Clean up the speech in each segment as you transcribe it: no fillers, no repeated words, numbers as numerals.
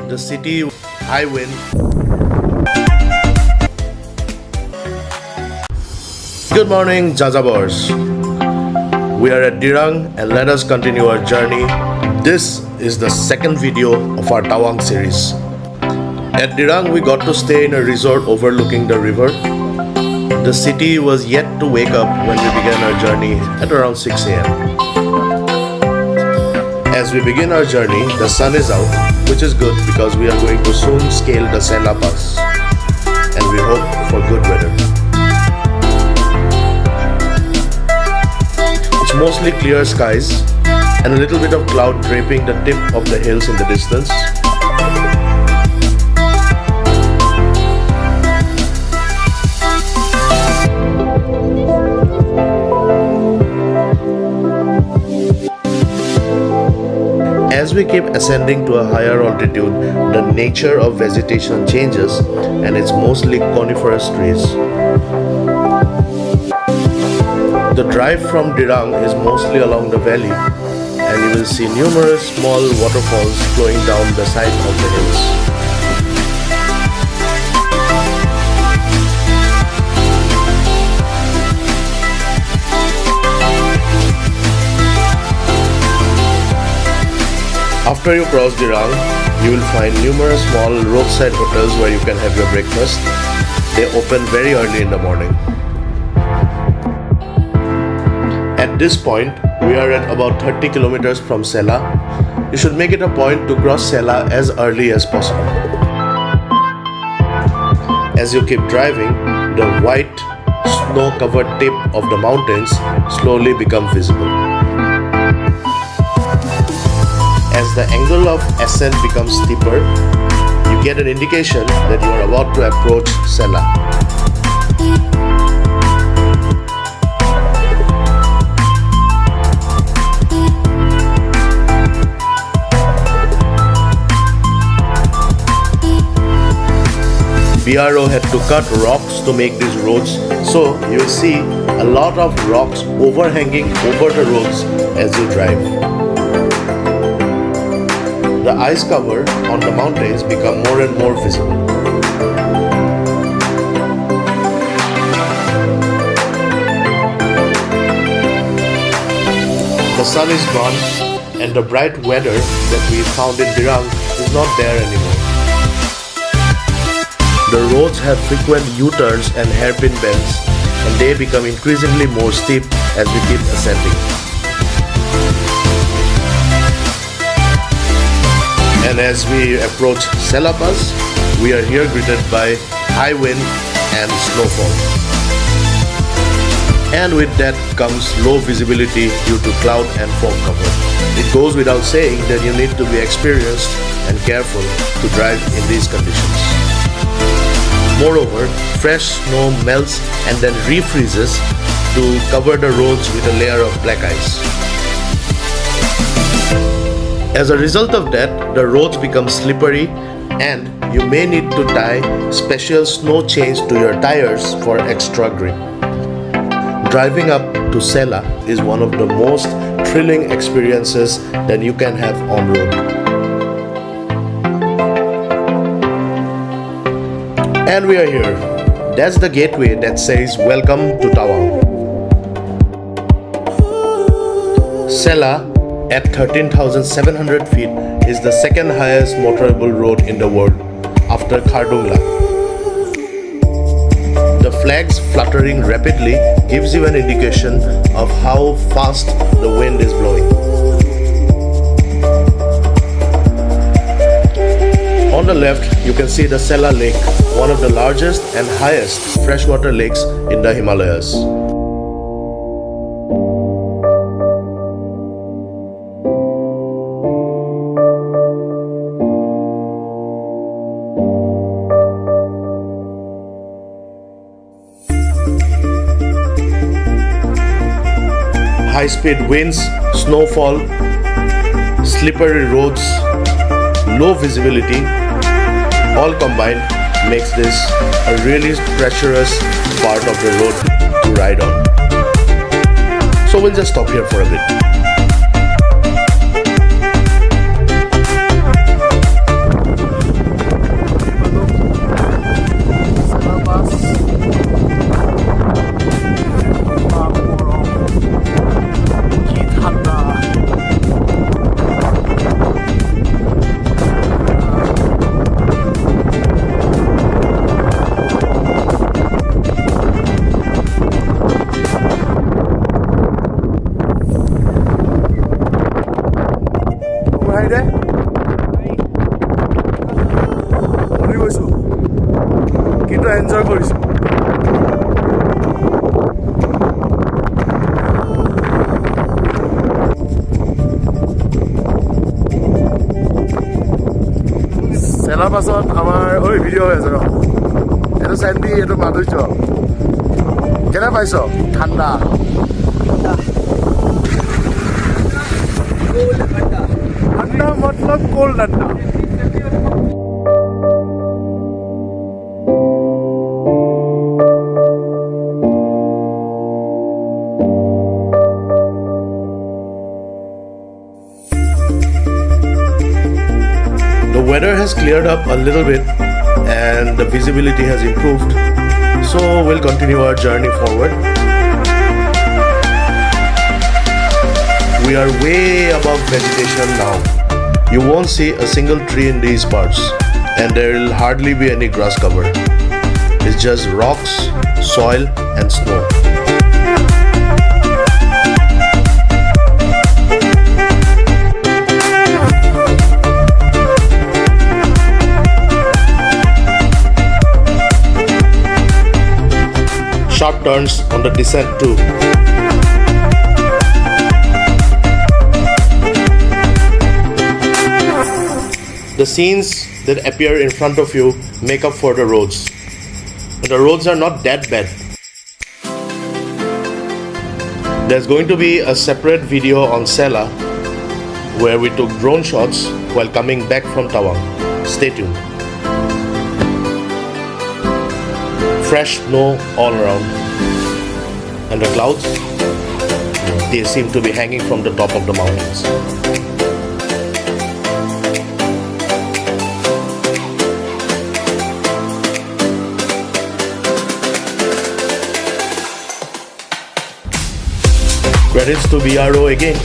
the city, high wind. Good morning, Jajabors. We are at Dirang and let us continue our journey. This is the second video of our Tawang series. At Dirang, we got to stay in a resort overlooking the river. The city was yet to wake up when we began our journey at around 6 a.m. As we begin our journey, the sun is out, which is good because we are going to soon scale the Sela pass, and we hope for good weather. It's mostly clear skies and a little bit of cloud draping the tip of the hills in the distance. As we keep ascending to a higher altitude, the nature of vegetation changes and it's mostly coniferous trees. The drive from Dirang is mostly along the valley and you will see numerous small waterfalls flowing down the side of the hills. After you cross Dirang, you will find numerous small roadside hotels where you can have your breakfast. They open very early in the morning. At this point, we are at about 30 kilometers from Sela. You should make it a point to cross Sela as early as possible. As you keep driving, the white, snow-covered tip of the mountains slowly become visible. As the angle of ascent becomes steeper, you get an indication that you are about to approach Sela. BRO had to cut rocks to make these roads, so you will see a lot of rocks overhanging over the roads as you drive. The ice cover on the mountains become more and more visible. The sun is gone and the bright weather that we found in Dirang is not there anymore. The roads have frequent U-turns and hairpin bends and they become increasingly more steep as we keep ascending. And as we approach Sela Pass, we are here greeted by high wind and snowfall. And with that comes low visibility due to cloud and fog cover. It goes without saying that you need to be experienced and careful to drive in these conditions. Moreover, fresh snow melts and then refreezes to cover the roads with a layer of black ice. As a result of that, the roads become slippery and you may need to tie special snow chains to your tires for extra grip. Driving up to Sela is one of the most thrilling experiences that you can have on road. And we are here. That's the gateway that says welcome to Tawang. Sela at 13,700 feet is the second highest motorable road in the world after Khardungla. The flags fluttering rapidly gives you an indication of how fast the wind is blowing. On the left, you can see the Sela Lake, one of the largest and highest freshwater lakes in the Himalayas. High-speed winds, snowfall, slippery roads, low visibility, all combined makes this a really treacherous part of the road to ride on. So we'll just stop here for a bit. পুৰা enjoy কৰিছোঁ। Seller পাছত আমাৰ ভিডিঅ' হৈ আছে ৰ, এইটো চেণ্ডি, এইটো মাধুৰ্য। কেনে পাইছ? ঠাণ্ডা ঠাণ্ডা মতলব কোল্ড ঠাণ্ডা। The weather has cleared up a little bit and the visibility has improved, so we'll continue our journey forward. We are way above vegetation now. You won't see a single tree in these parts, and there will hardly be any grass cover. It's just rocks, soil and snow. Sharp turns on the descent too. The scenes that appear in front of you make up for the roads. But the roads are not that bad. There's going to be a separate video on Sela where we took drone shots while coming back from Tawang. Stay tuned. Fresh snow all around. And the clouds, they seem to be hanging from the top of the mountains. Credits to BRO again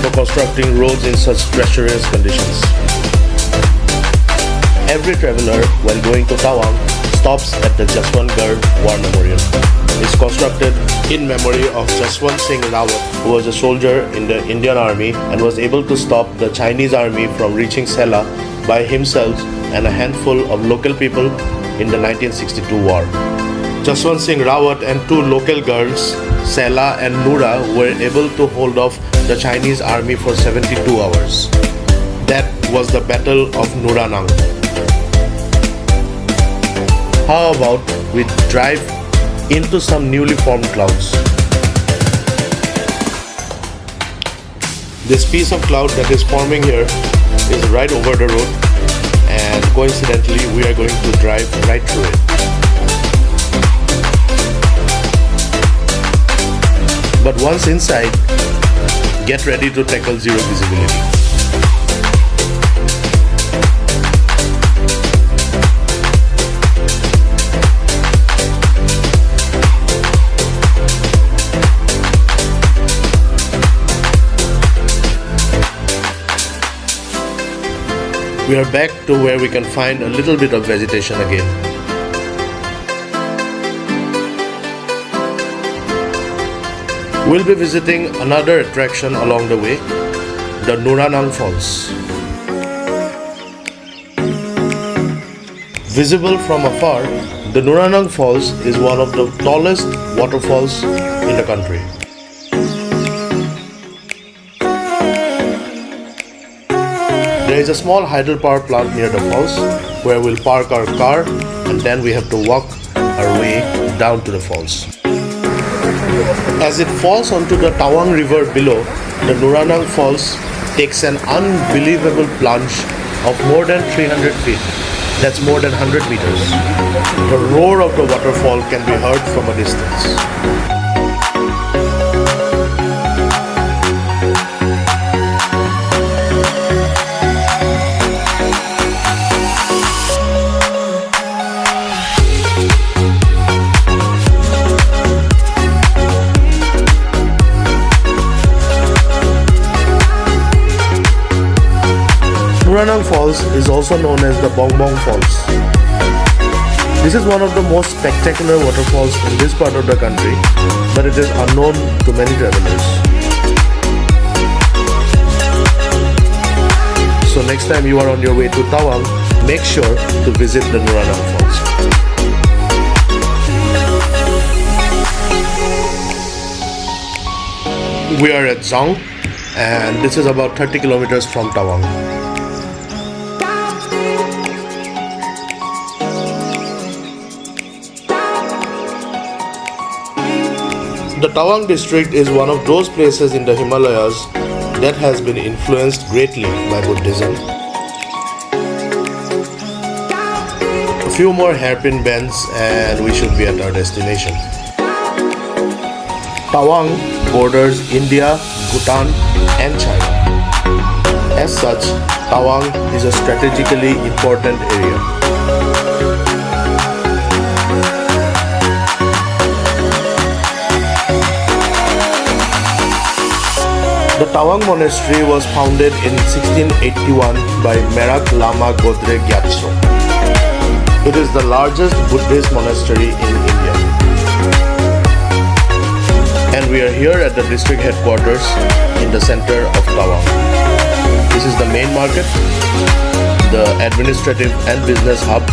for constructing roads in such treacherous conditions. Every traveler while going to Tawang stops at the Jaswantgarh War Memorial. It's constructed in memory of Jaswant Singh Rawat, who was a soldier in the Indian Army and was able to stop the Chinese army from reaching Sela by himself and a handful of local people in the 1962 war. Jaswant Singh Rawat and two local girls, Sela and Nura, were able to hold off the Chinese army for 72 hours. That was the Battle of Nuranang. How about we drive into some newly formed clouds? This piece of cloud that is forming here is right over the road, and coincidentally we are going to drive right through it. But once inside, get ready to tackle zero visibility. We are back to where we can find a little bit of vegetation again. We'll be visiting another attraction along the way, the Nuranang Falls. Visible from afar, the Nuranang Falls is one of the tallest waterfalls in the country. There is a small hydropower plant near the falls where we'll park our car, and then we have to walk our way down to the falls. As it falls onto the Tawang river below, the Nuranang Falls takes an unbelievable plunge of more than 300 feet. That's more than 100 meters. The roar of the waterfall can be heard from a distance. Nuranang Falls is also known as the Bong Bong Falls. This is one of the most spectacular waterfalls in this part of the country, but it is unknown to many travelers. So next time you are on your way to Tawang, make sure to visit the Nuranang Falls. We are at Zong, and this is about 30 kilometers from Tawang. The Tawang district is one of those places in the Himalayas that has been influenced greatly by Buddhism. A few more hairpin bends and we should be at our destination. Tawang borders India, Bhutan and China. As such, Tawang is a strategically important area. The Tawang monastery was founded in 1681 by Merak Lama Godre Gyatso. It is the largest Buddhist monastery in India. And we are here at the district headquarters in the center of Tawang. This is the main market, the administrative and business hub.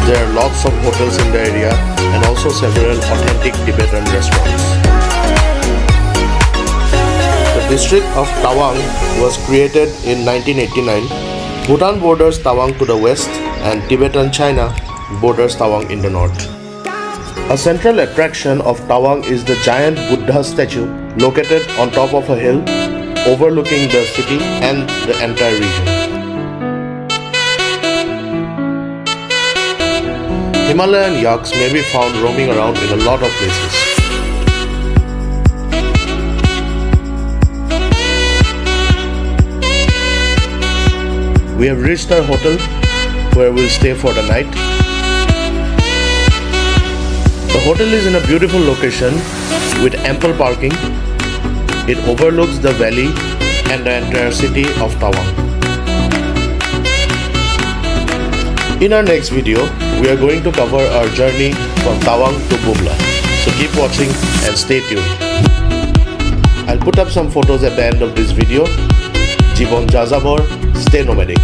There are lots of hotels in the area and also several authentic Tibetan restaurants. The district of Tawang was created in 1989. Bhutan borders Tawang to the west and Tibetan China borders Tawang in the north. A central attraction of Tawang is the giant Buddha statue located on top of a hill overlooking the city and the entire region. Himalayan yaks may be found roaming around in a lot of places. We have reached our hotel where we'll stay for the night. The hotel is in a beautiful location with ample parking. It overlooks the valley and the entire city of Tawang. In our next video, we are going to cover our journey from Tawang to Bumla. So keep watching and stay tuned. I'll put up some photos at the end of this video. Jibon Jajabor, stay nomadic.